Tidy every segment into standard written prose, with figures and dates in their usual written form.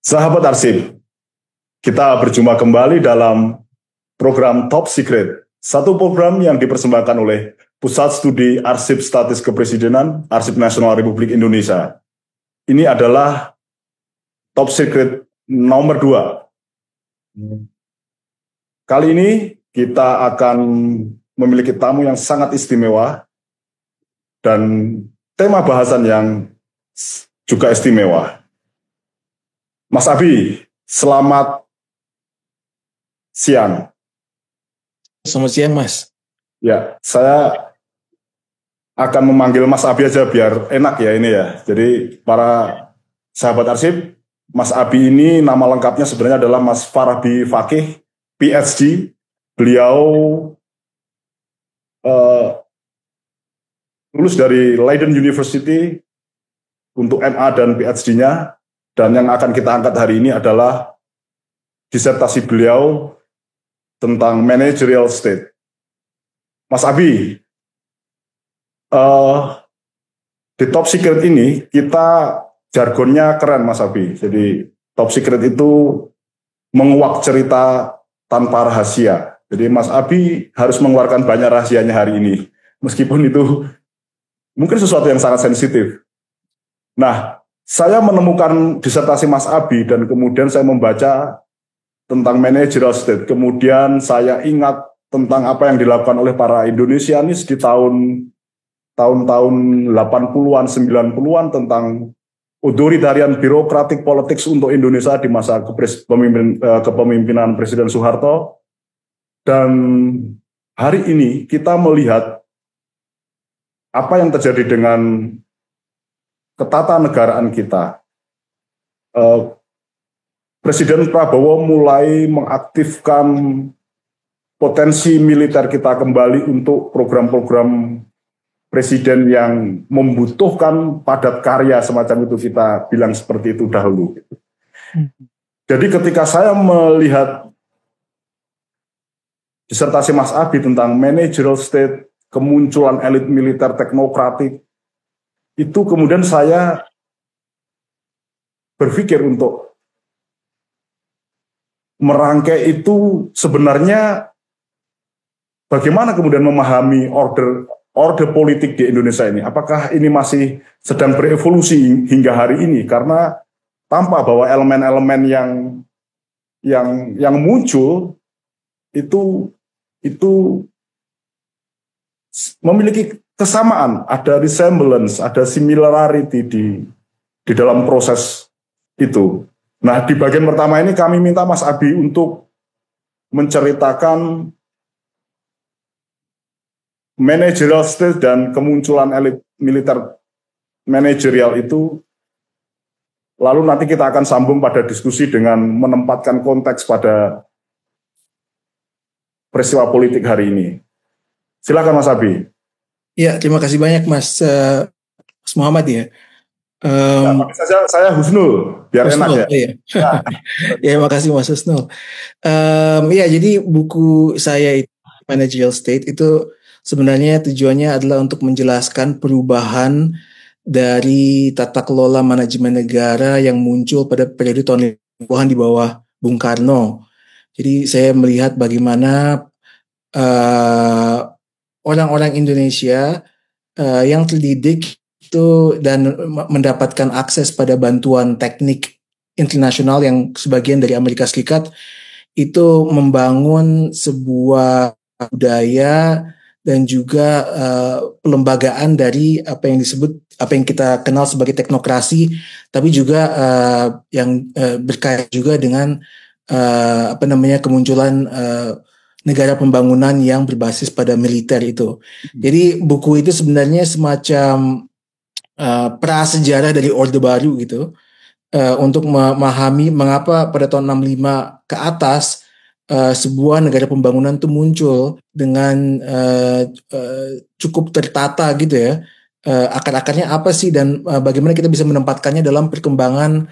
Sahabat Arsip, kita berjumpa kembali dalam program Top Secret, satu program yang dipersembahkan oleh Pusat Studi Arsip Statis Kepresidenan, Arsip Nasional Republik Indonesia. Ini adalah Top Secret nomor 2. Kali ini kita akan memiliki tamu yang sangat istimewa dan tema bahasan yang juga istimewa. Mas Abi, selamat siang. Selamat siang, Mas. Ya, saya akan memanggil Mas Abi aja biar enak ya ini ya. Jadi para sahabat arsip, Mas Abi ini nama lengkapnya sebenarnya adalah Mas Farabi Fakih, PhD. Beliau lulus dari Leiden University untuk MA dan PhD-nya. Dan yang akan kita angkat hari ini adalah disertasi beliau tentang managerial state. Mas Abi, di Top Secret ini kita jargonnya keren, Mas Abi. Jadi Top Secret itu menguak cerita tanpa rahasia. Jadi Mas Abi harus mengeluarkan banyak rahasianya hari ini. Meskipun itu mungkin sesuatu yang sangat sensitif. Nah, saya menemukan disertasi Mas Abi dan kemudian saya membaca tentang managerial state. Kemudian saya ingat tentang apa yang dilakukan oleh para Indonesianis di tahun-tahun 80-an, 90-an tentang authoritarian bureaucratic politics untuk Indonesia di masa kepemimpinan Presiden Soeharto. Dan hari ini kita melihat apa yang terjadi dengan ketatanegaraan kita. Presiden Prabowo mulai mengaktifkan potensi militer kita kembali untuk program-program presiden yang membutuhkan padat karya semacam itu, kita bilang seperti itu dahulu. Jadi ketika saya melihat disertasi Mas Abi tentang managerial state, kemunculan elit militer teknokratik, itu kemudian saya berpikir untuk merangkai itu sebenarnya bagaimana kemudian memahami orde politik di Indonesia ini. Apakah ini masih sedang berevolusi hingga hari ini? Karena tampak bahwa elemen-elemen yang muncul itu memiliki kesamaan, ada resemblance, ada similarity di dalam proses itu. Nah, di bagian pertama ini kami minta Mas Abi untuk menceritakan managerial state dan kemunculan elit militer manajerial itu. Lalu nanti kita akan sambung pada diskusi dengan menempatkan konteks pada peristiwa politik hari ini. Silakan Mas Abi. Ya, terima kasih banyak Mas Muhammad ya. Saya Husnul, biar Husnul, enak ya. Ya, makasih Mas Husnul. Ya, jadi buku saya Managerial State itu sebenarnya tujuannya adalah untuk menjelaskan perubahan dari tata kelola manajemen negara yang muncul pada periode tahun 50-an di bawah Bung Karno. Jadi saya melihat bagaimana orang-orang Indonesia yang terdidik itu dan mendapatkan akses pada bantuan teknik internasional yang sebagian dari Amerika Serikat itu membangun sebuah budaya dan juga pelembagaan dari apa yang kita kenal sebagai teknokrasi, tapi juga yang berkait juga dengan kemunculan negara pembangunan yang berbasis pada militer itu. Jadi buku itu sebenarnya semacam prasejarah dari Orde Baru gitu, untuk memahami mengapa pada tahun 65 ke atas sebuah negara pembangunan itu muncul dengan cukup tertata gitu ya. Akar-akarnya apa sih dan bagaimana kita bisa menempatkannya dalam perkembangan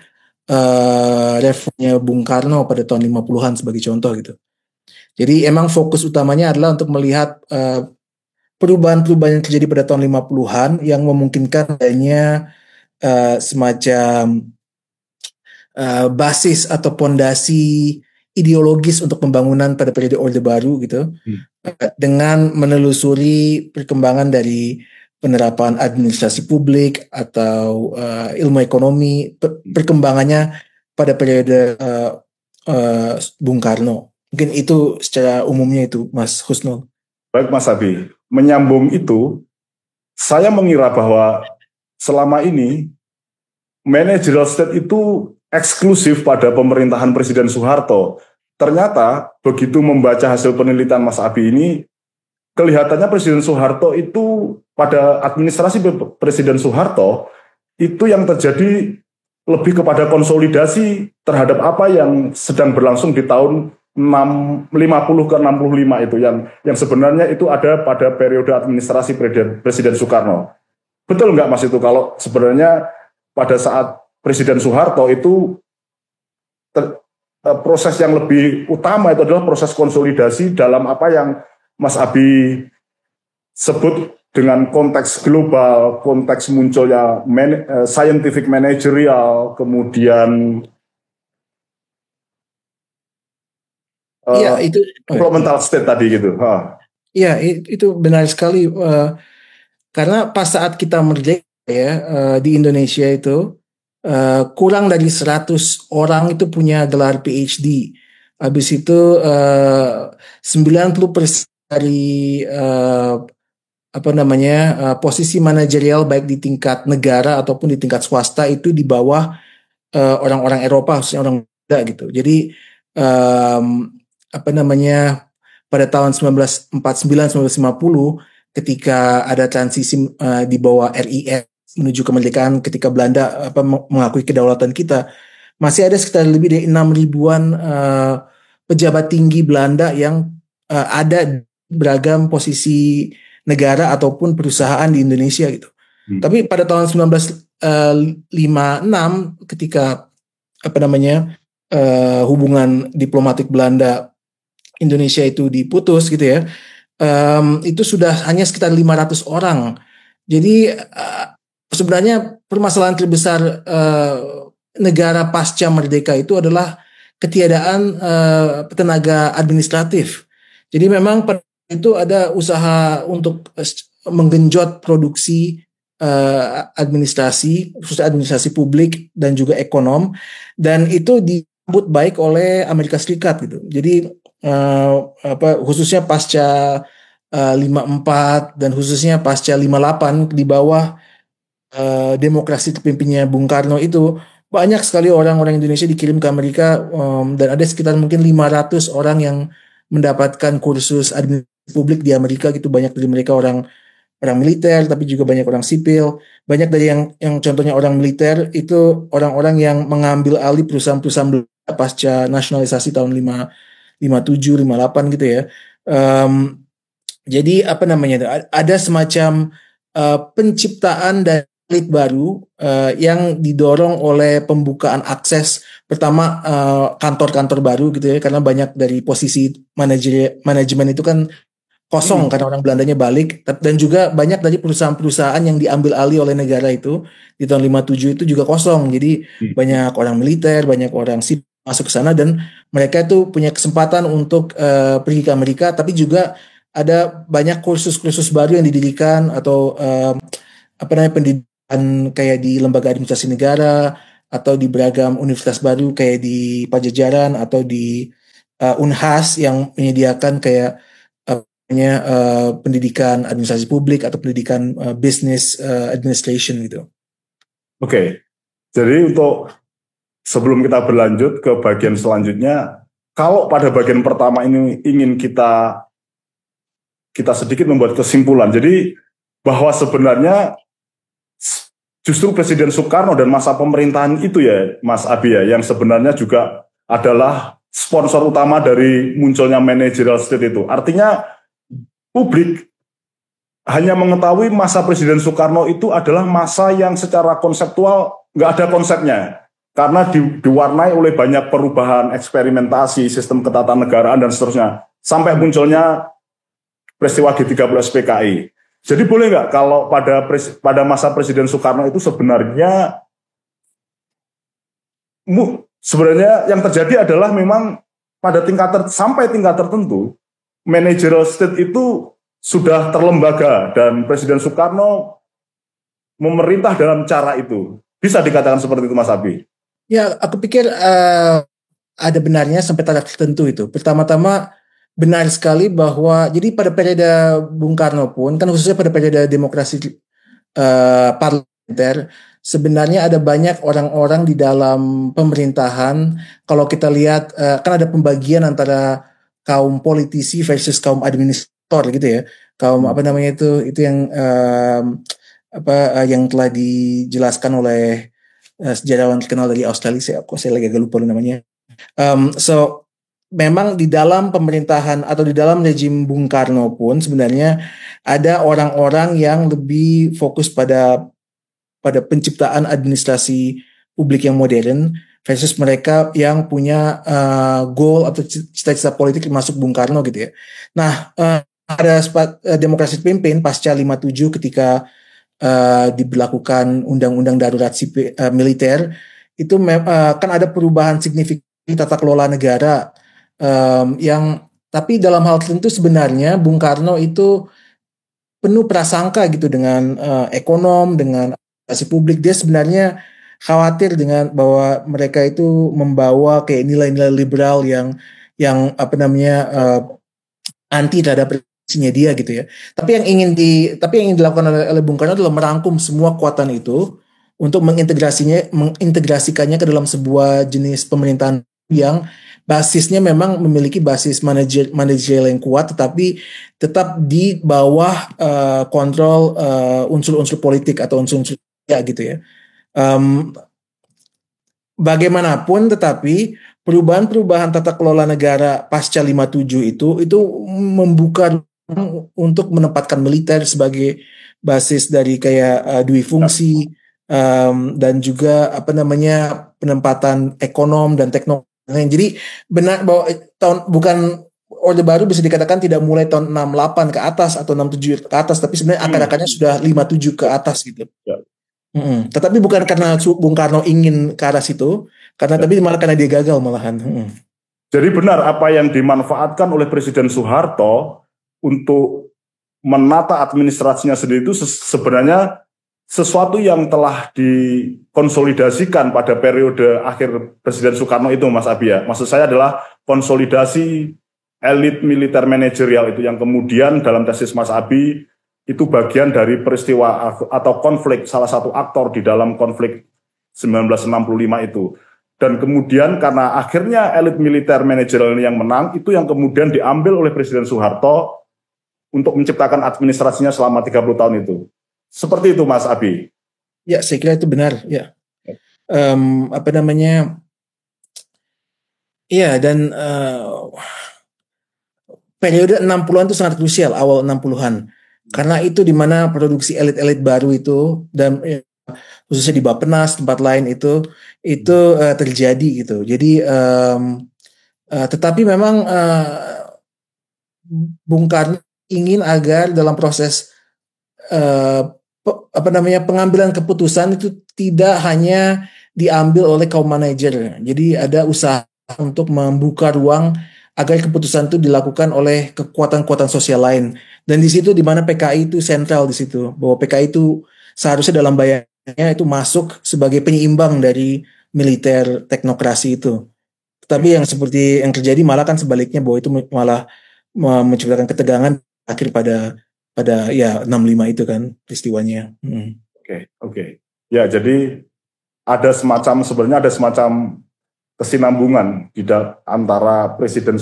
reformnya Bung Karno pada tahun 50-an sebagai contoh gitu. Jadi emang fokus utamanya adalah untuk melihat perubahan-perubahan yang terjadi pada tahun 50-an yang memungkinkan adanya semacam basis atau pondasi ideologis untuk pembangunan pada periode Orde Baru gitu, dengan menelusuri perkembangan dari penerapan administrasi publik atau ilmu ekonomi, perkembangannya pada periode Bung Karno. Mungkin itu secara umumnya itu, Mas Husnul. Baik Mas Abi, menyambung itu, saya mengira bahwa selama ini managerial state itu eksklusif pada pemerintahan Presiden Soeharto. Ternyata begitu membaca hasil penelitian Mas Abi ini, kelihatannya Presiden Soeharto itu pada administrasi Presiden Soeharto itu yang terjadi lebih kepada konsolidasi terhadap apa yang sedang berlangsung di tahun 50 ke 65 itu yang sebenarnya itu ada pada periode administrasi Presiden Soekarno. Betul nggak Mas itu kalau sebenarnya pada saat Presiden Soeharto itu proses yang lebih utama itu adalah proses konsolidasi dalam apa yang Mas Abi sebut dengan konteks global, konteks munculnya scientific managerial, kemudian itu developmental state tadi gitu. Iya, itu benar sekali. Karena pas saat kita merdeka ya di Indonesia itu kurang dari 100 orang itu punya gelar PhD. Habis itu 90% dari posisi manajerial baik di tingkat negara ataupun di tingkat swasta itu di bawah orang-orang Eropa, khususnya orang muda gitu. Jadi pada tahun 1949-1950 ketika ada transisi di bawah RIS menuju kemerdekaan ketika Belanda mengakui kedaulatan kita, masih ada sekitar lebih dari 6.000-an pejabat tinggi Belanda yang ada beragam posisi negara ataupun perusahaan di Indonesia gitu. Tapi pada tahun 1956 ketika hubungan diplomatik Belanda Indonesia itu diputus gitu ya, itu sudah hanya sekitar 500 orang. Jadi sebenarnya permasalahan terbesar negara pasca merdeka itu adalah ketiadaan tenaga administratif. Jadi memang pada itu ada usaha untuk menggenjot produksi administrasi, khususnya administrasi publik dan juga ekonom, dan itu disambut baik oleh Amerika Serikat gitu. Jadi khususnya pasca 54 dan khususnya pasca 58 di bawah demokrasi terpimpinnya Bung Karno itu banyak sekali orang-orang Indonesia dikirim ke Amerika, dan ada sekitar mungkin 500 orang yang mendapatkan kursus administrasi publik di Amerika gitu. Banyak dari mereka orang militer, tapi juga banyak orang sipil. Banyak dari yang contohnya orang militer itu orang-orang yang mengambil alih perusahaan-perusahaan pasca nasionalisasi tahun 57, 58 gitu ya. Jadi ada semacam penciptaan dari elit baru yang didorong oleh pembukaan akses pertama kantor-kantor baru gitu ya, karena banyak dari posisi manajemen itu kan kosong karena orang Belandanya balik, dan juga banyak dari perusahaan-perusahaan yang diambil alih oleh negara itu di tahun 57 itu juga kosong. Jadi banyak orang militer, banyak orang sipil masuk ke sana, dan mereka itu punya kesempatan untuk pergi ke Amerika, tapi juga ada banyak kursus-kursus baru yang didirikan atau pendidikan kayak di lembaga administrasi negara atau di beragam universitas baru kayak di Pajajaran atau di Unhas yang menyediakan kayak pendidikan administrasi publik atau pendidikan business administration gitu. Oke. Jadi untuk sebelum kita berlanjut ke bagian selanjutnya, kalau pada bagian pertama ini ingin kita sedikit membuat kesimpulan. Jadi bahwa sebenarnya justru Presiden Soekarno dan masa pemerintahan itu ya Mas Abi ya, yang sebenarnya juga adalah sponsor utama dari munculnya managerial state itu. Artinya publik hanya mengetahui masa Presiden Soekarno itu adalah masa yang secara konseptual nggak ada konsepnya, karena diwarnai oleh banyak perubahan, eksperimentasi, sistem ketatanegaraan dan seterusnya, sampai munculnya peristiwa G30 SPKI. Jadi boleh nggak kalau pada masa Presiden Soekarno itu sebenarnya sebenarnya yang terjadi adalah memang pada sampai tingkat tertentu managerial state itu sudah terlembaga dan Presiden Soekarno memerintah dalam cara itu. Bisa dikatakan seperti itu, Mas Abi? Ya, aku pikir ada benarnya sampai taraf tertentu itu. Pertama-tama benar sekali bahwa jadi pada periode Bung Karno pun kan khususnya pada periode demokrasi parlementer sebenarnya ada banyak orang-orang di dalam pemerintahan. Kalau kita lihat kan ada pembagian antara kaum politisi versus kaum administrator gitu ya. Kaum apa namanya itu yang yang telah dijelaskan oleh sejarawan terkenal dari Australia, saya lagi agak lupa namanya. So memang di dalam pemerintahan atau di dalam rejim Bung Karno pun sebenarnya ada orang-orang yang lebih fokus pada penciptaan administrasi publik yang modern versus mereka yang punya goal atau cita-cita politik masuk Bung Karno gitu ya. Nah, ada demokrasi pimpin pasca 57 ketika diberlakukan undang-undang darurat militer itu kan ada perubahan signifikan tata kelola negara yang tapi dalam hal tertentu sebenarnya Bung Karno itu penuh prasangka gitu dengan ekonom, dengan administrasi publik. Dia sebenarnya khawatir dengan bahwa mereka itu membawa kayak nilai-nilai liberal yang apa namanya anti terhadap presidensinya dia gitu ya. Tapi yang ingin dilakukan oleh Bung Karno adalah merangkum semua kekuatan itu untuk mengintegrasikannya ke dalam sebuah jenis pemerintahan yang basisnya memang memiliki basis manajerial yang kuat, tetapi tetap di bawah kontrol unsur-unsur politik atau unsur-unsur ya gitu ya. Bagaimanapun, tetapi perubahan-perubahan tata kelola negara pasca 57 itu membuka ruang untuk menempatkan militer sebagai basis dari kayak dui fungsi dan juga apa namanya penempatan ekonom dan teknologi. Jadi benar bahwa bukan Orde Baru bisa dikatakan tidak mulai tahun 68 ke atas atau 67 ke atas, tapi sebenarnya akar-akarnya sudah 57 ke atas gitu. Ya. Tetapi bukan karena Bung Karno ingin ke arah situ, tapi malah karena dia gagal malahan. Jadi benar apa yang dimanfaatkan oleh Presiden Soeharto untuk menata administrasinya sendiri itu sebenarnya sesuatu yang telah dikonsolidasikan pada periode akhir Presiden Soekarno itu, Mas Abi ya. Maksud saya adalah konsolidasi elit militer manajerial itu yang kemudian dalam tesis Mas Abi itu bagian dari peristiwa atau konflik, salah satu aktor di dalam konflik 1965 itu. Dan kemudian karena akhirnya elit militer manajerial ini yang menang, itu yang kemudian diambil oleh Presiden Soeharto untuk menciptakan administrasinya selama 30 tahun itu. Seperti itu, Mas Abi. Ya, saya kira itu benar. Ya, apa namanya? Iya, dan periode 60-an itu sangat krusial, awal 60-an. Karena itu di mana produksi elit-elit baru itu dan khususnya di Bappenas tempat lain itu terjadi gitu. Jadi tetapi memang Bung Karno ingin agar dalam proses pengambilan keputusan itu tidak hanya diambil oleh kaum manajer. Jadi ada usaha untuk membuka ruang agar keputusan itu dilakukan oleh kekuatan-kekuatan sosial lain. Dan di situ di mana PKI itu sentral di situ, bahwa PKI itu seharusnya dalam bayangannya itu masuk sebagai penyeimbang dari militer teknokrasi itu. Tapi yang seperti yang terjadi malah kan sebaliknya, bahwa itu malah menciptakan ketegangan akhir pada ya 65 itu kan peristiwanya. Oke. Ya, jadi sebenarnya ada semacam kesinambungan antara Presiden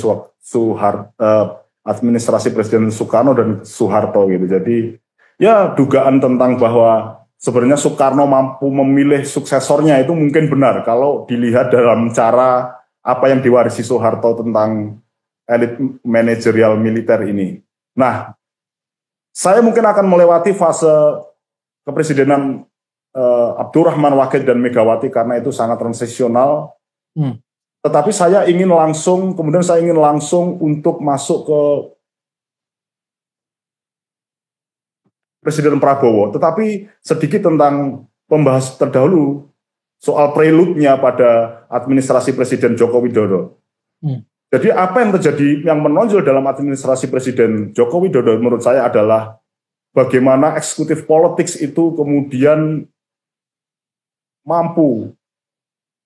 administrasi Presiden Soekarno dan Soeharto gitu. Jadi ya dugaan tentang bahwa sebenarnya Soekarno mampu memilih suksesornya itu mungkin benar kalau dilihat dalam cara apa yang diwarisi Soeharto tentang elit manajerial militer ini. Nah, saya mungkin akan melewati fase kepresidenan Abdurrahman Wahid dan Megawati karena itu sangat transisional. Tetapi saya ingin langsung untuk masuk ke Presiden Prabowo. Tetapi sedikit tentang pembahas terdahulu soal prelude-nya pada administrasi Presiden Joko Widodo. Jadi apa yang terjadi, yang menonjol dalam administrasi Presiden Joko Widodo menurut saya adalah bagaimana eksekutif politics itu kemudian mampu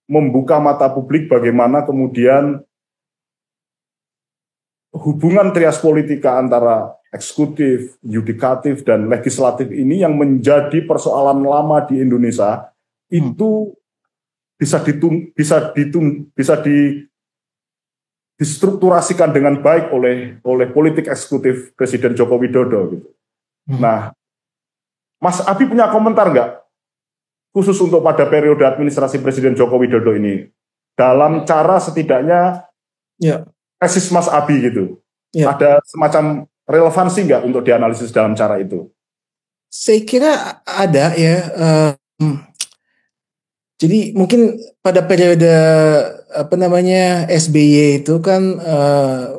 membuka mata publik bagaimana kemudian hubungan trias politika antara eksekutif, yudikatif, dan legislatif ini yang menjadi persoalan lama di Indonesia itu bisa distrukturasikan dengan baik oleh politik eksekutif Presiden Joko Widodo gitu. Nah, Mas Abi punya komentar nggak khusus untuk pada periode administrasi Presiden Joko Widodo ini dalam cara setidaknya tesis Mas Abi gitu, ada semacam relevansi nggak untuk dianalisis dalam cara itu? Saya kira ada ya. Jadi mungkin pada periode SBY itu kan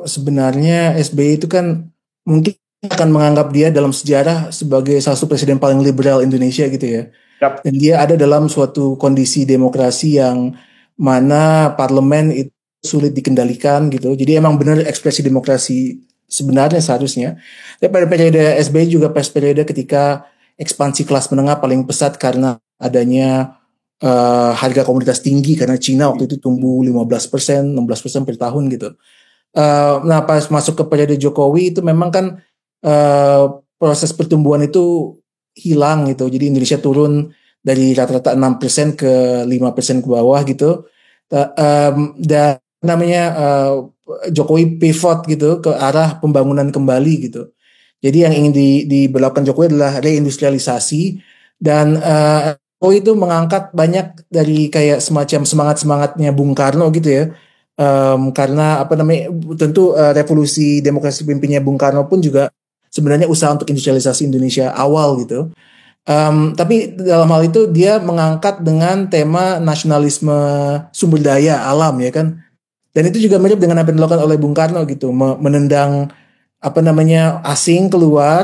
sebenarnya SBY itu kan mungkin akan menganggap dia dalam sejarah sebagai salah satu presiden paling liberal Indonesia gitu ya. Dan dia ada dalam suatu kondisi demokrasi yang mana parlemen itu sulit dikendalikan gitu. Jadi emang benar ekspresi demokrasi sebenarnya seharusnya. Tapi pada periode SBY juga pas periode ketika ekspansi kelas menengah paling pesat karena adanya harga komoditas tinggi karena Cina waktu itu tumbuh 15%, 16% per tahun gitu. Nah pas masuk ke periode Jokowi itu memang kan proses pertumbuhan itu hilang gitu. Jadi Indonesia turun dari rata-rata 6% ke 5% ke bawah gitu. Dan Jokowi pivot gitu ke arah pembangunan kembali gitu. Jadi yang ingin diberlakukan Jokowi adalah reindustrialisasi dan Jokowi itu mengangkat banyak dari kayak semacam semangatnya Bung Karno gitu ya. Karena tentu revolusi demokrasi pimpinnya Bung Karno pun juga sebenarnya usaha untuk industrialisasi Indonesia awal gitu. Tapi dalam hal itu dia mengangkat dengan tema nasionalisme sumber daya alam ya kan. Dan itu juga mirip dengan apa yang dilakukan oleh Bung Karno gitu, menendang asing keluar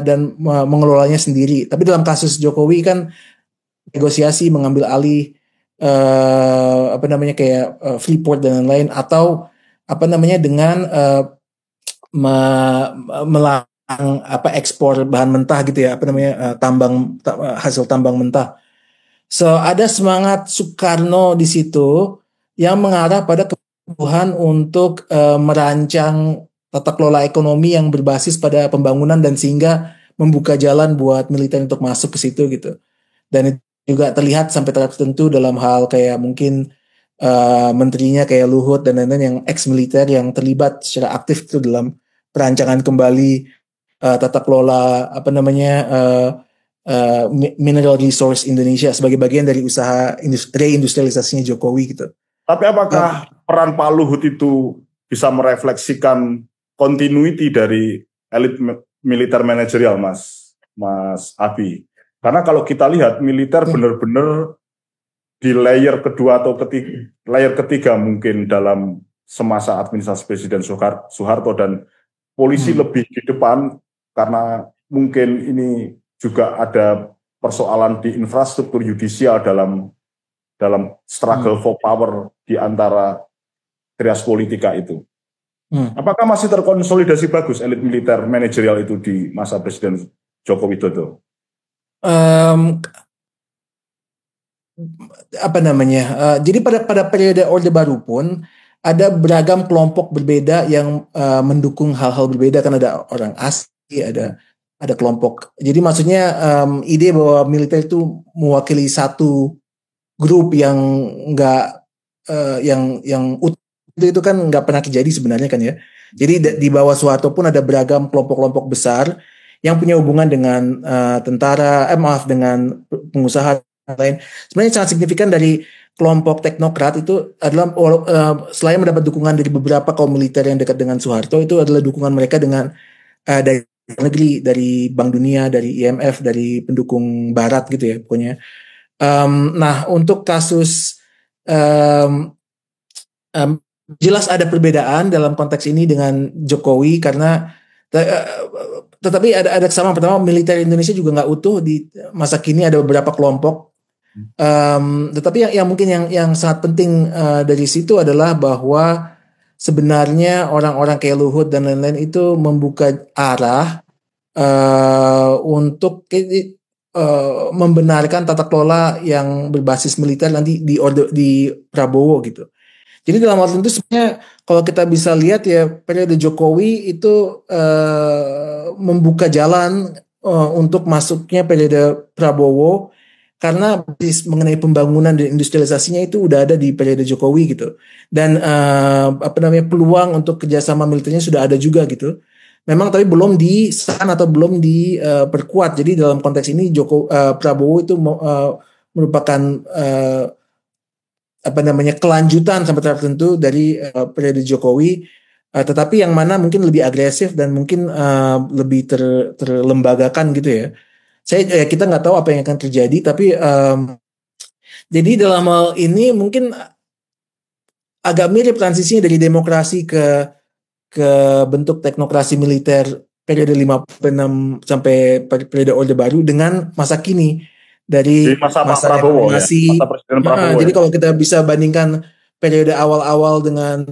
dan mengelolanya sendiri. Tapi dalam kasus Jokowi kan negosiasi mengambil alih Freeport dan lain-lain atau dengan melarang ekspor bahan mentah gitu ya, hasil tambang mentah. So ada semangat Soekarno di situ yang mengarah pada kebutuhan untuk merancang tata kelola ekonomi yang berbasis pada pembangunan dan sehingga membuka jalan buat militer untuk masuk ke situ gitu. Dan itu juga terlihat sampai tahap tertentu dalam hal kayak mungkin menterinya kayak Luhut dan lain-lain yang ex-militer yang terlibat secara aktif itu dalam perancangan kembali tata kelola mineral resource Indonesia sebagai bagian dari usaha reindustrialisasinya Jokowi gitu. Tapi apakah peran Pak Luhut itu bisa merefleksikan continuity dari elit militer manajerial, Mas Abi? Karena kalau kita lihat militer benar-benar di layer kedua atau ketiga mungkin dalam semasa administrasi Presiden Soeharto dan polisi lebih di depan karena mungkin ini juga ada persoalan di infrastruktur yudisial dalam struggle for power di antara trias politika itu. Apakah masih terkonsolidasi bagus elit militer manajerial itu di masa Presiden Joko Widodo? Jadi pada periode Orde Baru pun ada beragam kelompok berbeda yang mendukung hal-hal berbeda, kan ada orang asli, ada kelompok. Jadi maksudnya ide bahwa militer itu mewakili satu grup yang enggak yang itu kan nggak pernah terjadi sebenarnya kan ya. Jadi di bawah Soeharto pun ada beragam kelompok-kelompok besar yang punya hubungan dengan dengan pengusaha lain. Sebenarnya sangat signifikan dari kelompok teknokrat itu adalah selain mendapat dukungan dari beberapa kaum militer yang dekat dengan Soeharto, itu adalah dukungan mereka dengan dari negeri, dari Bank Dunia, dari IMF, dari pendukung Barat gitu ya pokoknya. Nah untuk kasus jelas ada perbedaan dalam konteks ini dengan Jokowi karena tetapi ada kesamaan. Pertama, militer Indonesia juga nggak utuh di masa kini, ada beberapa kelompok Tetapi yang mungkin yang sangat penting dari situ adalah bahwa sebenarnya orang-orang kayak Luhut dan lain-lain itu membuka arah untuk membenarkan tata kelola yang berbasis militer nanti di Prabowo gitu. Jadi dalam hal itu sebenarnya kalau kita bisa lihat ya periode Jokowi itu membuka jalan untuk masuknya periode Prabowo karena mengenai pembangunan dan industrialisasinya itu udah ada di periode Jokowi gitu. Dan peluang untuk kerjasama militernya sudah ada juga gitu. Memang tapi belum disahkan atau belum diperkuat. Jadi dalam konteks ini Prabowo itu merupakan kelanjutan sampai tahap tertentu dari periode Jokowi, tetapi yang mana mungkin lebih agresif dan mungkin lebih terlembagakan gitu ya. Kita nggak tahu apa yang akan terjadi, tapi jadi dalam hal ini mungkin agak mirip transisinya dari demokrasi ke bentuk teknokrasi militer periode 56 sampai periode Orde Baru dengan masa kini dari masa Prabowo ya, masa Presiden Prabowo. Jadi kalau kita bisa bandingkan periode awal-awal dengan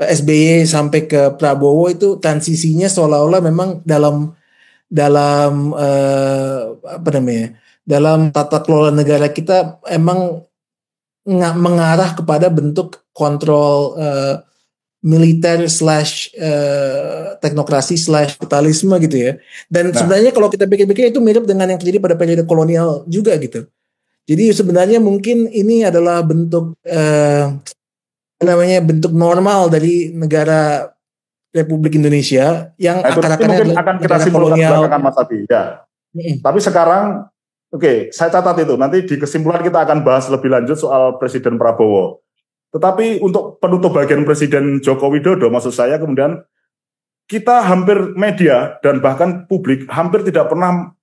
SBY sampai ke Prabowo, itu transisinya seolah-olah memang dalam tata kelola negara kita emang mengarah kepada bentuk kontrol militer / teknokrasi / kapitalisme gitu ya. Dan sebenarnya kalau kita pikir-pikir itu mirip dengan yang terjadi pada periode kolonial juga gitu. Jadi sebenarnya mungkin ini adalah bentuk bentuk normal dari negara Republik Indonesia yang mungkin akan kita simpulkan belakangan Mas Abi ya. Tapi sekarang saya catat itu, nanti di kesimpulan kita akan bahas lebih lanjut soal Presiden Prabowo. Tetapi untuk penutup bagian Presiden Joko Widodo, maksud saya kemudian kita hampir media dan bahkan publik hampir tidak pernah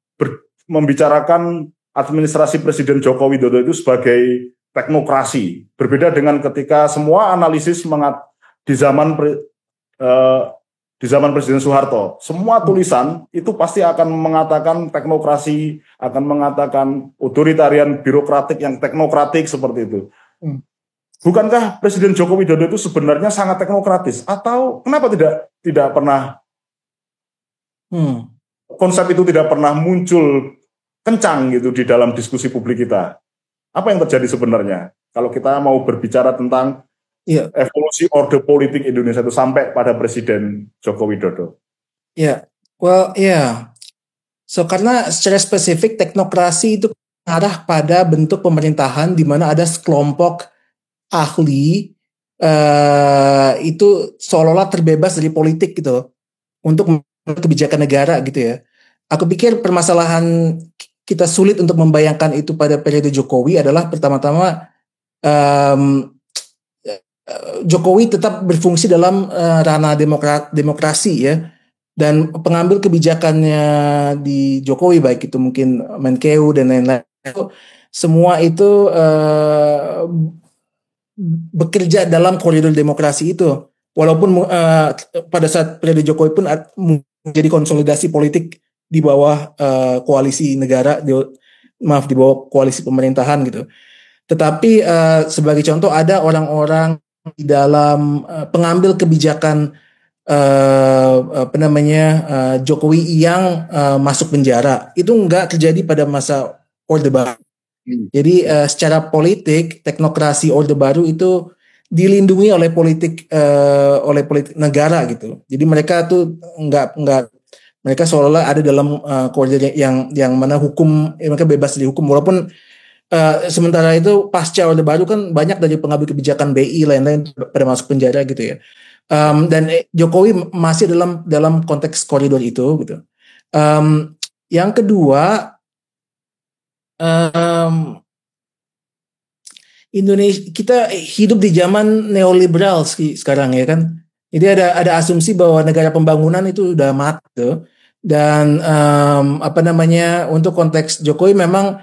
membicarakan administrasi Presiden Joko Widodo itu sebagai teknokrasi. Berbeda dengan ketika semua analisis di zaman Presiden Soeharto, semua tulisan itu pasti akan mengatakan teknokrasi, akan mengatakan otoritarian birokratik yang teknokratik seperti itu. Bukankah Presiden Joko Widodo itu sebenarnya sangat teknokratis? Atau kenapa tidak pernah konsep itu tidak pernah muncul kencang gitu di dalam diskusi publik kita? Apa yang terjadi sebenarnya? Kalau kita mau berbicara tentang evolusi orde politik Indonesia itu sampai pada Presiden Joko Widodo. So karena secara spesifik teknokrasi itu arah pada bentuk pemerintahan di mana ada sekelompok ahli itu seolah-olah terbebas dari politik gitu untuk kebijakan negara gitu ya. Aku pikir permasalahan kita sulit untuk membayangkan itu pada periode Jokowi adalah pertama-tama Jokowi tetap berfungsi dalam ranah demokrasi ya, dan pengambil kebijakannya di Jokowi baik itu mungkin Menkeu dan lain-lain, semua itu bekerja dalam koridor demokrasi itu, walaupun pada saat periode Jokowi pun menjadi konsolidasi politik di bawah koalisi negara, di bawah koalisi pemerintahan gitu. Tetapi sebagai contoh ada orang-orang di dalam pengambil kebijakan Jokowi yang masuk penjara, itu enggak terjadi pada masa Orde Baru. Jadi secara politik teknokrasi Orde Baru itu dilindungi oleh politik negara gitu. Jadi mereka tuh mereka seolah-olah ada dalam koridor yang mana hukum, mereka bebas dari hukum, walaupun sementara itu pasca Orde Baru kan banyak dari pengambil kebijakan BI lain-lain pada masuk penjara gitu ya. Dan Jokowi masih dalam konteks koridor itu gitu. Yang kedua, Indonesia, kita hidup di zaman neoliberal sekarang ya kan. Jadi ada asumsi bahwa negara pembangunan itu udah mati tuh. Dan untuk konteks Jokowi memang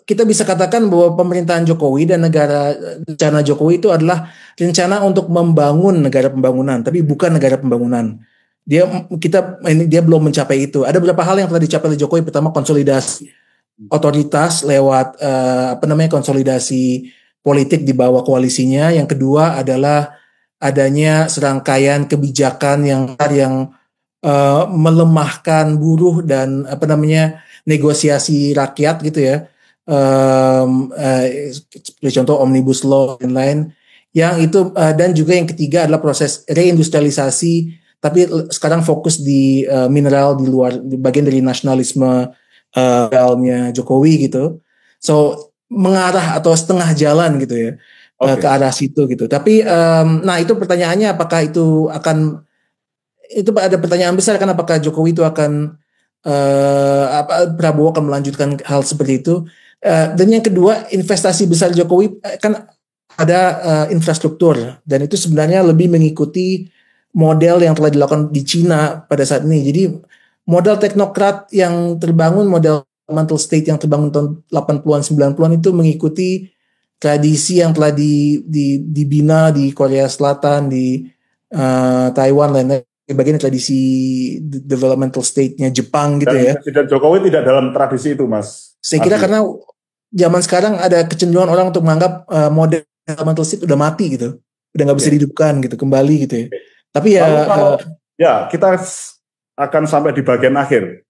kita bisa katakan bahwa pemerintahan Jokowi dan rencana Jokowi itu adalah rencana untuk membangun negara pembangunan, tapi bukan negara pembangunan. Dia belum mencapai itu. Ada beberapa hal yang telah dicapai oleh Jokowi. Pertama, konsolidasi otoritas lewat konsolidasi politik di bawah koalisinya. Yang kedua adalah adanya serangkaian kebijakan yang melemahkan buruh dan negosiasi rakyat gitu ya. Seperti contoh Omnibus Law dan lain. Yang itu dan juga yang ketiga adalah proses reindustrialisasi, tapi sekarang fokus di mineral di bagian dari nasionalisme mineralnya Jokowi gitu. So mengarah atau setengah jalan gitu ya ke arah situ gitu. Tapi nah itu pertanyaannya, apakah itu ada pertanyaan besar kan, apakah Jokowi itu akan Prabowo akan melanjutkan hal seperti itu. Dan yang kedua, investasi besar Jokowi kan ada infrastruktur, dan itu sebenarnya lebih mengikuti model yang telah dilakukan di Cina pada saat ini. Jadi model teknokrat yang terbangun, model mental state yang terbangun tahun 80-an 90-an itu mengikuti tradisi yang telah dibina di Korea Selatan, di Taiwan, lain-lain, bagian tradisi developmental state-nya Jepang gitu. Dan ya. Presiden Jokowi tidak dalam tradisi itu, Mas. Saya kira karena zaman sekarang ada kecenderungan orang untuk menganggap model mental state udah mati gitu, udah nggak bisa dihidupkan gitu kembali gitu ya. Tapi ya kita akan sampai di bagian akhir.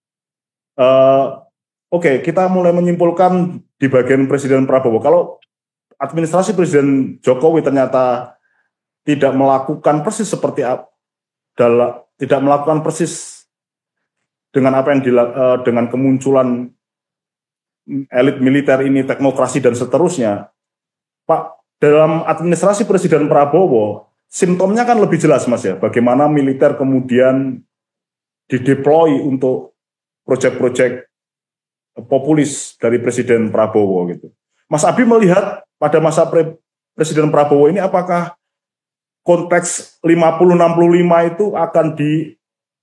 Kita mulai menyimpulkan di bagian Presiden Prabowo. Kalau administrasi Presiden Jokowi ternyata tidak melakukan persis tidak melakukan persis dengan apa yang dengan kemunculan elit militer ini, teknokrasi dan seterusnya, Pak, dalam administrasi Presiden Prabowo, simptomnya kan lebih jelas, Mas ya, bagaimana militer kemudian dideploy untuk proyek-proyek populis dari Presiden Prabowo gitu. Mas Abi melihat pada masa Presiden Prabowo ini, apakah konteks 50-65 itu akan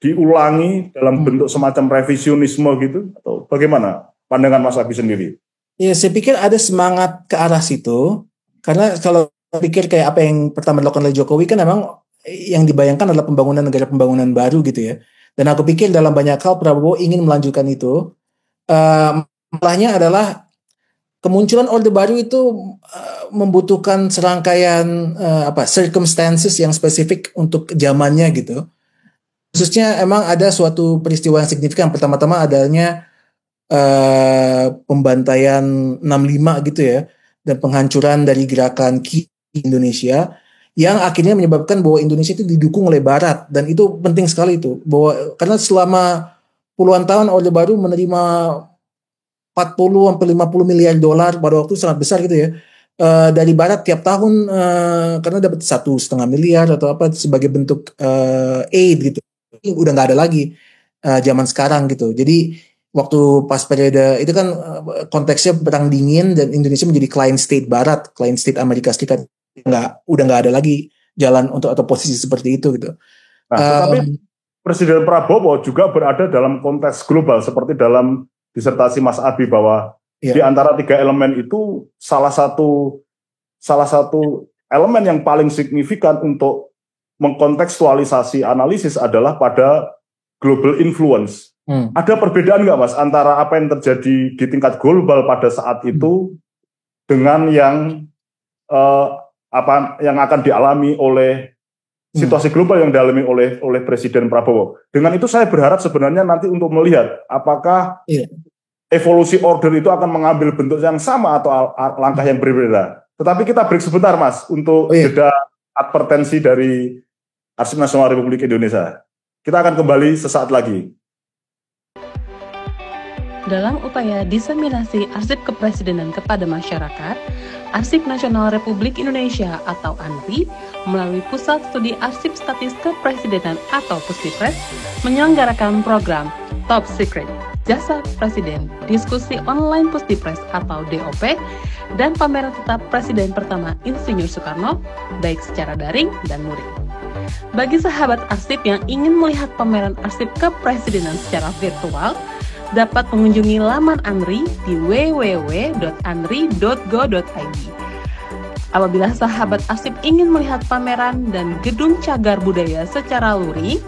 diulangi dalam bentuk semacam revisionisme gitu, atau bagaimana pandangan Mas Abi sendiri? Ya, saya pikir ada semangat ke arah situ. Karena kalau pikir kayak apa yang pertama dilakukan oleh Jokowi, kan memang yang dibayangkan adalah negara pembangunan baru gitu ya. Dan aku pikir dalam banyak hal Prabowo ingin melanjutkan itu. Masalahnya adalah kemunculan Orde Baru itu membutuhkan serangkaian circumstances yang spesifik untuk zamannya gitu. Khususnya emang ada suatu peristiwa yang signifikan. Pertama-tama adanya pembantaian 65 gitu ya, dan penghancuran dari gerakan Indonesia yang akhirnya menyebabkan bahwa Indonesia itu didukung oleh Barat, dan itu penting sekali itu, bahwa karena selama puluhan tahun Orde Baru menerima 40-50 miliar dolar pada waktu sangat besar gitu ya dari Barat tiap tahun, karena dapat 1,5 miliar atau apa sebagai bentuk aid gitu. Ini udah nggak ada lagi zaman sekarang gitu. Jadi waktu pas periode itu kan konteksnya perang dingin dan Indonesia menjadi client state Barat, client state Amerika Serikat, udah nggak ada lagi jalan atau posisi seperti itu gitu. Nah, tetapi Presiden Prabowo juga berada dalam konteks global, seperti dalam disertasi Mas Abi bahwa di antara 3 elemen itu salah satu elemen yang paling signifikan untuk mengkontekstualisasi analisis adalah pada global influence. Ada perbedaan nggak, Mas, antara apa yang terjadi di tingkat global pada saat itu dengan yang akan dialami oleh situasi global yang dialami oleh Presiden Prabowo? Dengan itu saya berharap sebenarnya nanti untuk melihat apakah evolusi order itu akan mengambil bentuk yang sama atau langkah yang berbeda. Tetapi kita break sebentar, Mas, untuk jeda advertensi dari Arsip Nasional Republik Indonesia. Kita akan kembali sesaat lagi. Dalam upaya diseminasi arsip kepresidenan kepada masyarakat, Arsip Nasional Republik Indonesia atau ANRI melalui Pusat Studi Arsip Statis Kepresidenan atau Puspipres menyelenggarakan program Top Secret, Jasa Presiden, Diskusi Online Puspipres atau DOP, dan pameran tetap Presiden pertama Insinyur Soekarno, baik secara daring dan luring. Bagi sahabat arsip yang ingin melihat pameran arsip kepresidenan secara virtual, dapat mengunjungi laman ANRI di www.anri.go.id. Apabila sahabat arsip ingin melihat pameran dan gedung cagar budaya secara luring,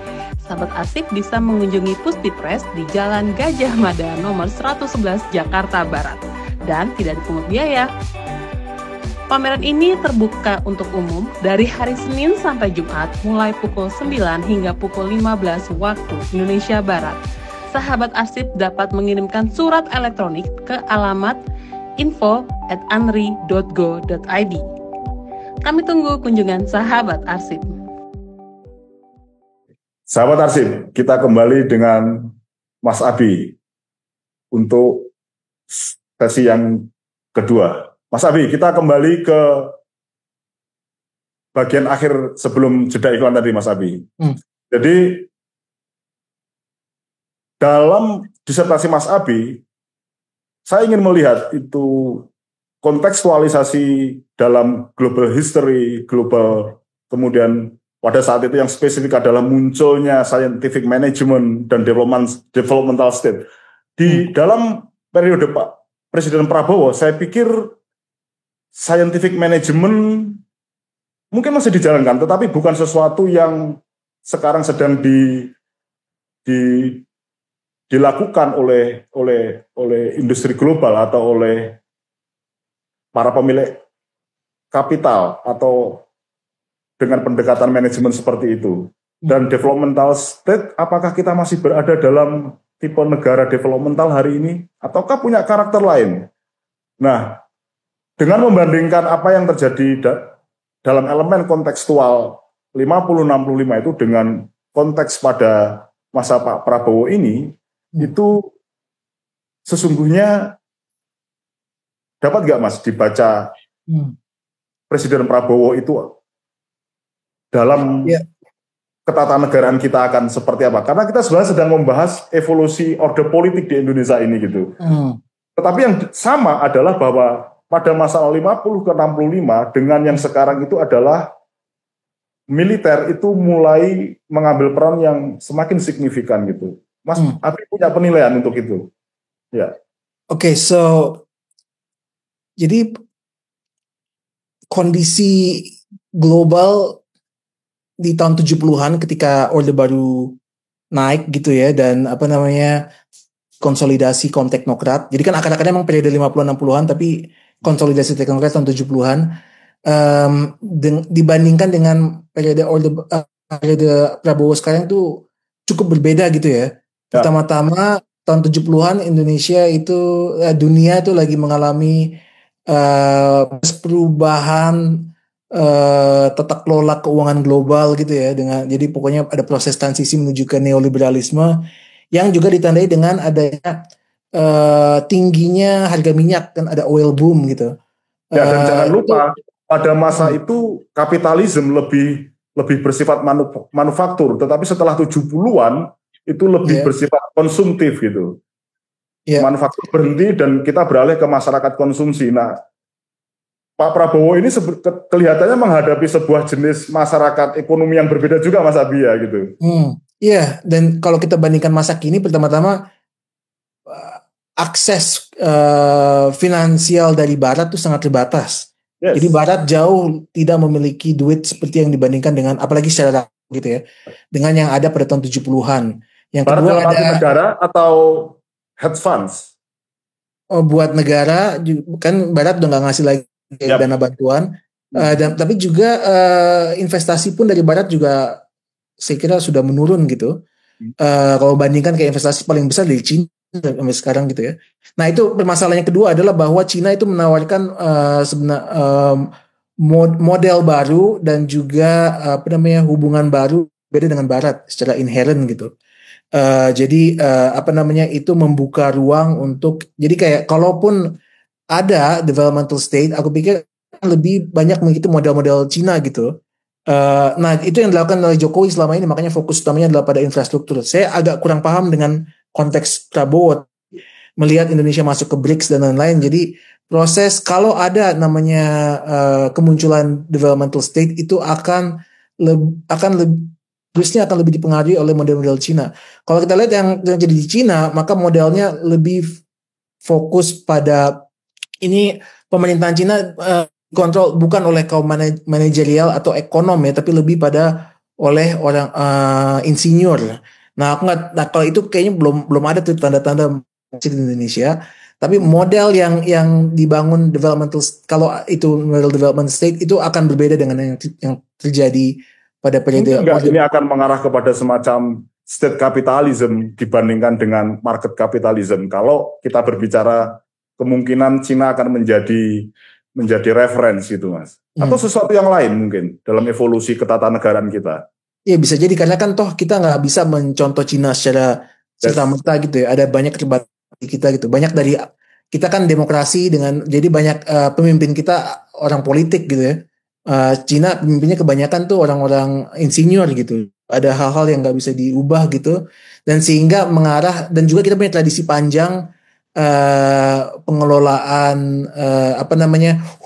sahabat arsip bisa mengunjungi Puspipres di Jalan Gajah Mada nomor 111 Jakarta Barat dan tidak dipungut biaya. Pameran ini terbuka untuk umum dari hari Senin sampai Jumat mulai pukul 9 hingga pukul 15 waktu Indonesia Barat. Sahabat arsip dapat mengirimkan surat elektronik ke alamat info@anri.go.id. Kami tunggu kunjungan sahabat arsip. Sahabat arsip, kita kembali dengan Mas Abi untuk sesi yang kedua. Mas Abi, kita kembali ke bagian akhir sebelum jeda iklan tadi, Mas Abi. Jadi, dalam disertasi Mas Abi, saya ingin melihat itu kontekstualisasi dalam global history, global, kemudian pada saat itu yang spesifik adalah munculnya scientific management dan developmental state. Di dalam periode Pak Presiden Prabowo, saya pikir scientific management mungkin masih dijalankan, tetapi bukan sesuatu yang sekarang sedang dilakukan oleh industri global atau oleh para pemilik kapital atau dengan pendekatan manajemen seperti itu. Dan developmental state, apakah kita masih berada dalam tipe negara developmental hari ini ataukah punya karakter lain? Nah, dengan membandingkan apa yang terjadi dalam elemen kontekstual 50-65 itu dengan konteks pada masa Pak Prabowo ini, itu sesungguhnya dapat nggak Mas dibaca Presiden Prabowo itu dalam ketatanegaraan kita akan seperti apa? Karena kita sebenarnya sedang membahas evolusi orde politik di Indonesia ini gitu. Tetapi yang sama adalah bahwa pada masa 50 ke 65 dengan yang sekarang itu adalah militer itu mulai mengambil peran yang semakin signifikan gitu. Mas Abi punya penilaian untuk itu? Ya. Oke, jadi kondisi global di tahun 70-an ketika Orde Baru naik gitu ya, dan konsolidasi kaum teknokrat. Jadi kan akar-akarnya memang periode 50-60-an, tapi konsolidasi teknokrat tahun 70-an dibandingkan dengan periode Prabowo sekarang itu cukup berbeda gitu ya. Pertama-tama tahun 70-an Indonesia itu dunia itu lagi mengalami perubahan tata kelola keuangan global gitu ya, jadi pokoknya ada proses transisi menuju ke neoliberalisme yang juga ditandai dengan adanya tingginya harga minyak, kan ada oil boom gitu. Ya, dan jangan lupa pada masa itu kapitalisme lebih bersifat manufaktur, tetapi setelah 70-an itu lebih bersifat konsumtif gitu. Manufaktur berhenti dan kita beralih ke masyarakat konsumsi. Nah, Pak Prabowo ini kelihatannya menghadapi sebuah jenis masyarakat ekonomi yang berbeda juga, Mas Abi ya gitu. Iya, dan kalau kita bandingkan masa kini, pertama-tama akses finansial dari Barat itu sangat terbatas. Jadi Barat jauh tidak memiliki duit seperti yang dibandingkan dengan, apalagi secara gitu ya, dengan yang ada pada tahun 70-an. Yang Barat kedua ada negara atau hedge funds? Buat negara kan Barat udah nggak ngasih lagi dana bantuan, tapi juga investasi pun dari Barat juga saya kira sudah menurun gitu. Kalau bandingkan ke investasi paling besar dari Cina sampai sekarang gitu ya. Nah, itu permasalahan yang kedua adalah bahwa Cina itu menawarkan model baru dan juga hubungan baru beda dengan Barat secara inherent gitu. Jadi itu membuka ruang untuk, jadi kayak kalaupun ada developmental state, aku pikir lebih banyak mengikuti model-model Cina gitu. Nah, itu yang dilakukan oleh Jokowi selama ini, makanya fokus utamanya adalah pada infrastruktur. Saya agak kurang paham dengan konteks Prabowo melihat Indonesia masuk ke BRICS dan lain-lain. Jadi proses kalau ada namanya kemunculan developmental state itu akan lebih dipengaruhi oleh model-model Cina. Kalau kita lihat yang terjadi di Cina, maka modelnya lebih fokus pada ini pemerintahan Cina kontrol bukan oleh kaum manajerial atau ekonom ya, tapi lebih pada oleh orang insinyur. Nah, aku nggak, nah kalau itu kayaknya belum ada tuh tanda-tanda di Indonesia. Tapi model yang dibangun kalau itu model development state itu akan berbeda dengan yang terjadi pada periode Mungkin nggak ini akan mengarah kepada semacam state capitalism dibandingkan dengan market capitalism. Kalau kita berbicara kemungkinan Cina akan menjadi referensi gitu, Mas. Atau sesuatu yang lain mungkin dalam evolusi ketatanegaraan kita. Ya bisa jadi karena kan toh kita nggak bisa mencontoh Cina secara serta-merta gitu ya. Ada banyak keterbatasan kita gitu. Banyak dari kita kan demokrasi jadi banyak pemimpin kita orang politik gitu ya. Cina pemimpinnya kebanyakan tuh orang-orang insinyur gitu. Ada hal-hal yang nggak bisa diubah gitu. Dan sehingga mengarah, dan juga kita punya tradisi panjang pengelolaan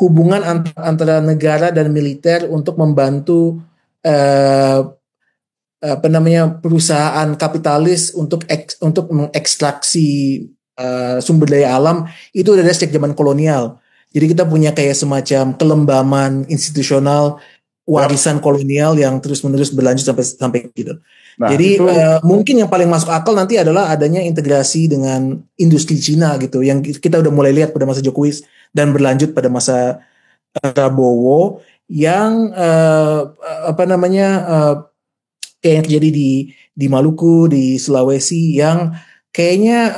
hubungan antara negara dan militer untuk membantu perusahaan kapitalis untuk mengekstraksi sumber daya alam itu dari sejak zaman kolonial. Jadi kita punya kayak semacam kelembaman institusional warisan kolonial yang terus-menerus berlanjut sampai gitu. Nah, jadi mungkin yang paling masuk akal nanti adalah adanya integrasi dengan industri Cina gitu, yang kita udah mulai lihat pada masa Jokowi dan berlanjut pada masa Prabowo yang kayak yang terjadi di Maluku, di Sulawesi, yang kayaknya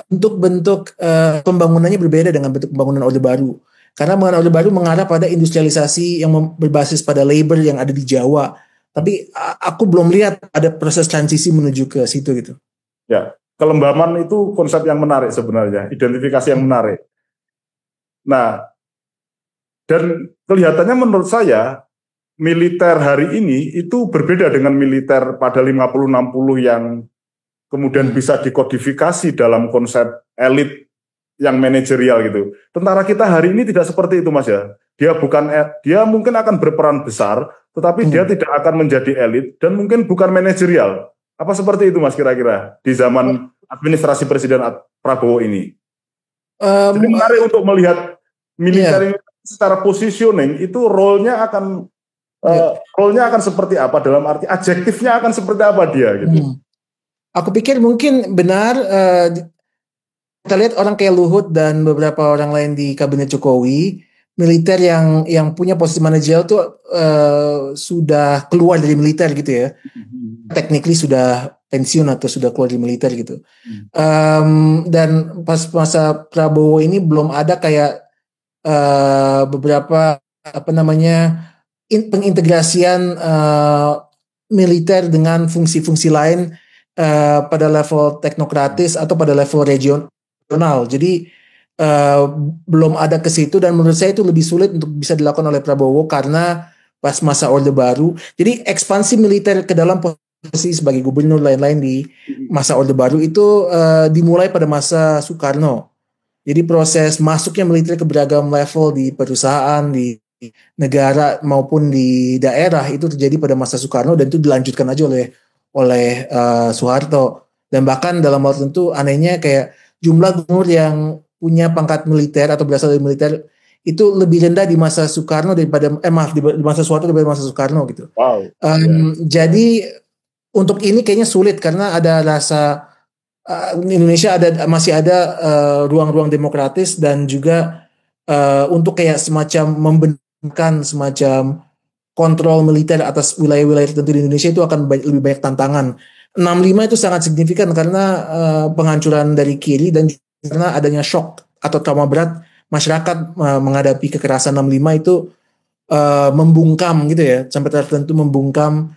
bentuk pembangunannya berbeda dengan bentuk pembangunan Orde Baru. Karena pembangunan Orde Baru mengarah pada industrialisasi yang berbasis pada labor yang ada di Jawa. Tapi aku belum lihat ada proses transisi menuju ke situ gitu. Ya, kelembaman itu konsep yang menarik sebenarnya, identifikasi yang menarik. Nah, dan kelihatannya menurut saya militer hari ini itu berbeda dengan militer pada 50-60 yang kemudian bisa dikodifikasi dalam konsep elit yang manajerial gitu. Tentara kita hari ini tidak seperti itu, Mas ya. Dia mungkin akan berperan besar, tetapi dia tidak akan menjadi elit dan mungkin bukan manajerial. Apa seperti itu, Mas, kira-kira di zaman administrasi Presiden Prabowo ini? Jadi menarik untuk melihat militer ini secara positioning itu role-nya akan seperti apa, dalam arti adjektifnya akan seperti apa dia gitu. Aku pikir mungkin benar kita lihat orang kayak Luhut dan beberapa orang lain di kabinet Jokowi, militer yang punya posisi manajerial tuh sudah keluar dari militer gitu ya. Technically sudah pensiun atau sudah keluar dari militer gitu. Dan pas masa Prabowo ini belum ada kayak beberapa pengintegrasian militer dengan fungsi-fungsi lain pada level teknokratis atau pada level regional. Jadi belum ada ke situ, dan menurut saya itu lebih sulit untuk bisa dilakukan oleh Prabowo karena pas masa Orde Baru. Jadi ekspansi militer ke dalam posisi sebagai gubernur lain-lain di masa Orde Baru itu dimulai pada masa Soekarno. Jadi proses masuknya militer ke beragam level di perusahaan, di negara maupun di daerah itu terjadi pada masa Soekarno, dan itu dilanjutkan aja oleh Soeharto. Dan bahkan dalam hal tertentu anehnya kayak jumlah gubernur yang punya pangkat militer atau berasal dari militer itu lebih rendah di masa Soekarno di masa Soeharto daripada masa Soekarno gitu. Wow. Jadi untuk ini kayaknya sulit karena ada rasa Indonesia masih ada ruang-ruang demokratis, dan juga untuk kayak semacam membentukkan semacam kontrol militer atas wilayah-wilayah tertentu di Indonesia itu akan lebih banyak tantangan. 65 itu sangat signifikan karena penghancuran dari kiri, dan karena adanya shock atau trauma berat masyarakat menghadapi kekerasan 65 itu membungkam gitu ya, sampai tertentu membungkam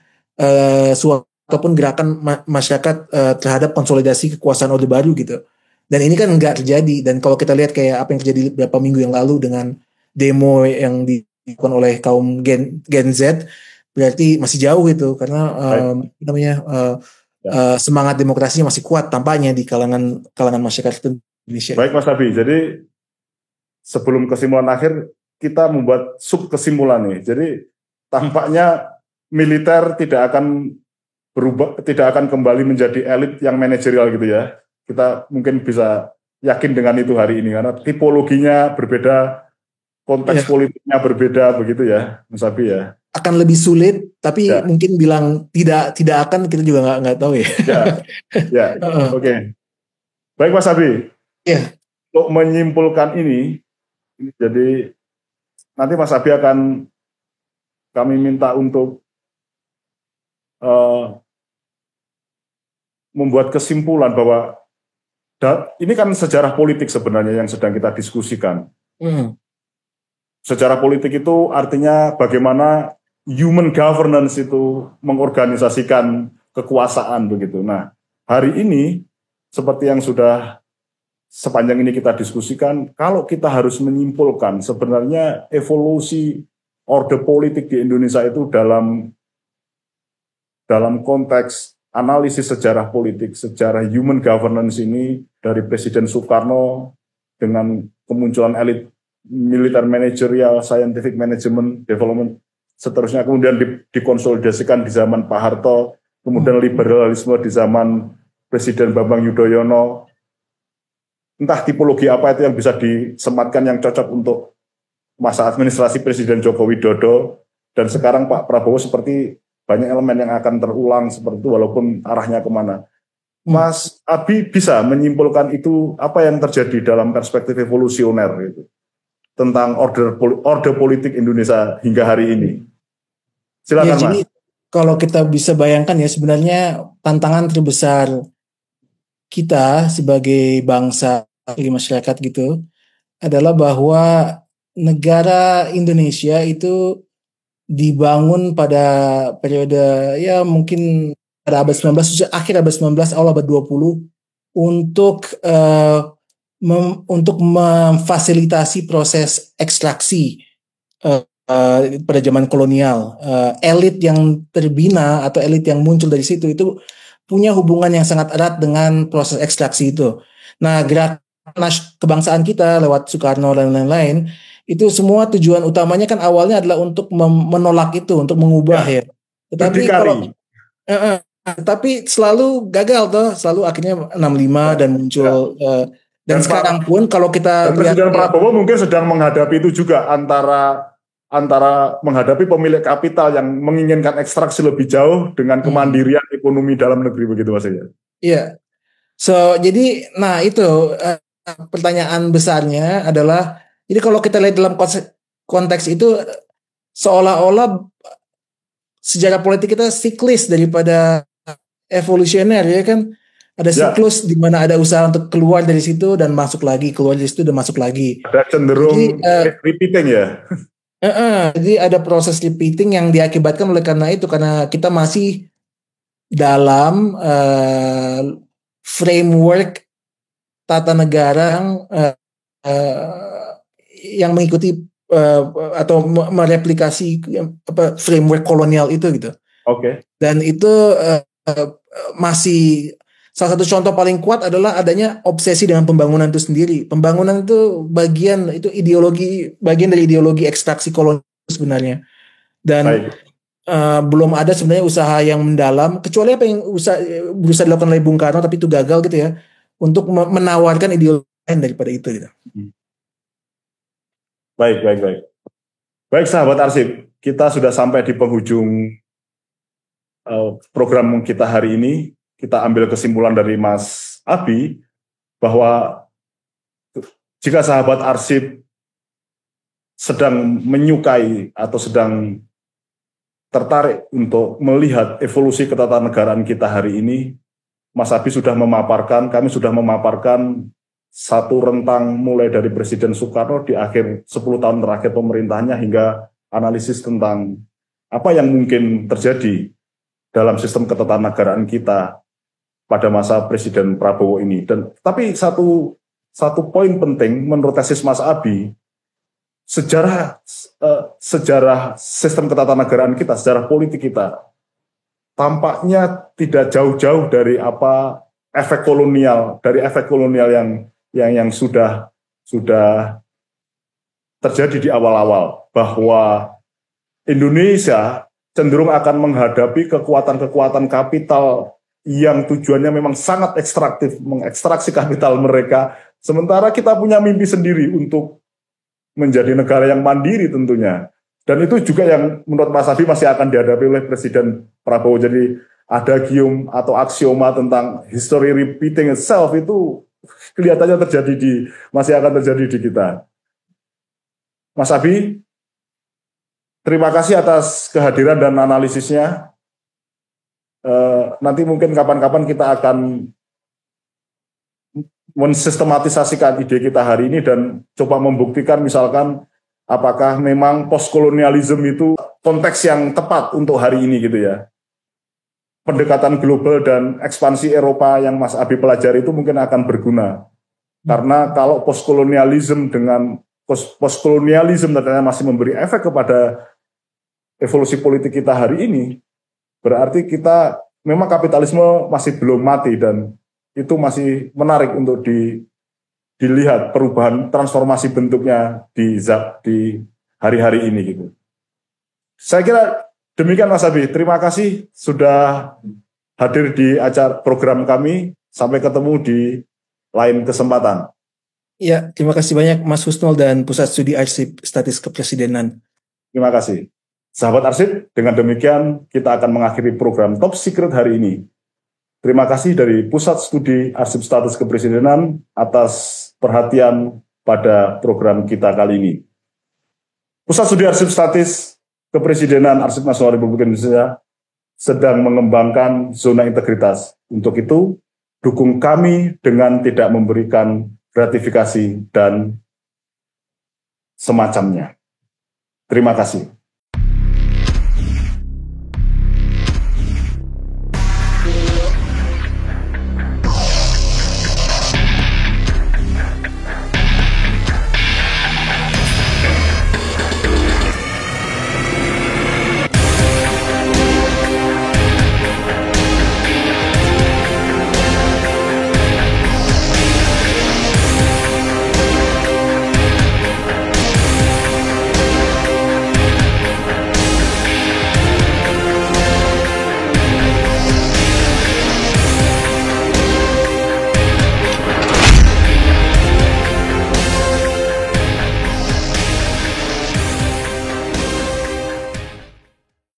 ataupun gerakan masyarakat terhadap konsolidasi kekuasaan Orde Baru gitu. Dan ini kan nggak terjadi. Dan kalau kita lihat kayak apa yang terjadi beberapa minggu yang lalu dengan demo yang dilakukan oleh kaum Gen Z, berarti masih jauh gitu, karena semangat demokrasinya masih kuat tampaknya di kalangan masyarakat Indonesia. Baik, Mas Abi. Jadi sebelum kesimpulan akhir, kita membuat sub kesimpulan nih. Jadi tampaknya militer tidak akan kembali menjadi elit yang manajerial gitu ya. Kita mungkin bisa yakin dengan itu hari ini karena tipologinya berbeda, konteks politiknya berbeda begitu ya, Mas Abi ya. akan lebih sulit, tapi mungkin bilang tidak akan, kita juga nggak tahu ya. Ya. Oke. Baik Mas Abi. Ya. Untuk menyimpulkan ini, jadi nanti Mas Abi akan kami minta untuk membuat kesimpulan bahwa ini kan sejarah politik sebenarnya yang sedang kita diskusikan. Sejarah politik itu artinya bagaimana human governance itu mengorganisasikan kekuasaan begitu. Nah, hari ini seperti yang sudah sepanjang ini kita diskusikan, kalau kita harus menyimpulkan sebenarnya evolusi orde politik di Indonesia itu dalam konteks analisis sejarah politik, sejarah human governance ini dari Presiden Soekarno dengan kemunculan elit militer managerial, scientific management, development, seterusnya kemudian dikonsolidasikan di zaman Pak Harto, kemudian liberalisme di zaman Presiden Bambang Yudhoyono. Entah tipologi apa itu yang bisa disematkan yang cocok untuk masa administrasi Presiden Joko Widodo, dan sekarang Pak Prabowo seperti banyak elemen yang akan terulang seperti itu walaupun arahnya kemana. Mas Abi bisa menyimpulkan itu apa yang terjadi dalam perspektif evolusioner itu tentang orde politik Indonesia hingga hari ini. Silakan Mas. Jadi kalau kita bisa bayangkan ya, sebenarnya tantangan terbesar kita sebagai bangsa, masyarakat gitu, adalah bahwa negara Indonesia itu dibangun pada periode ya mungkin pada abad 19, akhir abad 19, awal abad 20 untuk memfasilitasi proses ekstraksi pada zaman kolonial. Elit yang terbina atau elit yang muncul dari situ itu punya hubungan yang sangat erat dengan proses ekstraksi itu. Nah, gerakan kebangsaan kita lewat Soekarno dan lain-lain itu semua tujuan utamanya kan awalnya adalah untuk menolak itu, untuk mengubah ya. Tetapi selalu gagal toh, selalu akhirnya 65 dan muncul dan sekarang pun kalau kita lihat Presiden Prabowo mungkin sedang menghadapi itu juga antara menghadapi pemilik kapital yang menginginkan ekstraksi lebih jauh dengan kemandirian ekonomi dalam negeri begitu Mas ya. Iya. Jadi nah itu pertanyaan besarnya adalah, jadi kalau kita lihat dalam konteks itu seolah-olah sejarah politik kita siklis daripada evolusioner ya kan. Ada siklus di mana ada usaha untuk keluar dari situ dan masuk lagi, keluar dari situ dan masuk lagi. Ada cenderung repeating ya. Jadi ada proses repeating yang diakibatkan oleh karena kita masih dalam framework tata negara yang mengikuti atau mereplikasi framework kolonial itu gitu. Oke. Dan itu masih salah satu contoh paling kuat adalah adanya obsesi dengan pembangunan itu sendiri. Pembangunan itu bagian dari ideologi ekstraksi kolonial sebenarnya. Dan belum ada sebenarnya usaha yang mendalam, kecuali apa yang berusaha dilakukan oleh Bung Karno tapi itu gagal gitu ya, untuk menawarkan ideologi lain daripada itu gitu. Baik sahabat arsip, kita sudah sampai di penghujung program kita hari ini. Kita ambil kesimpulan dari Mas Abi bahwa jika sahabat arsip sedang menyukai atau sedang tertarik untuk melihat evolusi ketatanegaraan kita hari ini, Mas Abi sudah memaparkan, kami sudah memaparkan satu rentang mulai dari Presiden Soekarno di akhir 10 tahun terakhir pemerintahnya hingga analisis tentang apa yang mungkin terjadi dalam sistem ketatanegaraan kita pada masa Presiden Prabowo ini. Tapi satu poin penting menurut tesis Mas Abi, sejarah sistem ketatanegaraan kita, sejarah politik kita tampaknya tidak jauh-jauh dari efek kolonial yang sudah terjadi di awal-awal, bahwa Indonesia cenderung akan menghadapi kekuatan-kekuatan kapital yang tujuannya memang sangat ekstraktif, mengekstraksi kapital mereka, sementara kita punya mimpi sendiri untuk menjadi negara yang mandiri tentunya. Dan itu juga yang menurut Mas Abi masih akan dihadapi oleh Presiden Prabowo. Jadi adagium atau aksioma tentang history repeating itself itu kelihatannya masih akan terjadi di kita. Mas Abi, terima kasih atas kehadiran dan analisisnya. Nanti mungkin kapan-kapan kita akan mensistematisasikan ide kita hari ini dan coba membuktikan misalkan apakah memang postkolonialisme itu konteks yang tepat untuk hari ini gitu ya. Pendekatan global dan ekspansi Eropa yang Mas Abi pelajari itu mungkin akan berguna. Karena kalau postkolonialisme ternyata masih memberi efek kepada evolusi politik kita hari ini, berarti kita memang kapitalisme masih belum mati dan itu masih menarik untuk dilihat perubahan transformasi bentuknya di hari-hari ini gitu. Saya kira demikian Mas Abi. Terima kasih sudah hadir di acara program kami. Sampai ketemu di lain kesempatan. Ya, terima kasih banyak Mas Husnul dan Pusat Studi Arsip Statis Kepresidenan. Terima kasih. Sahabat Arsip, dengan demikian kita akan mengakhiri program Top Secret hari ini. Terima kasih dari Pusat Studi Arsip Statis Kepresidenan atas perhatian pada program kita kali ini. Pusat Studi Arsip Statis Kepresidenan Arsip Nasional Republik Indonesia sedang mengembangkan zona integritas. Untuk itu, dukung kami dengan tidak memberikan gratifikasi dan semacamnya. Terima kasih.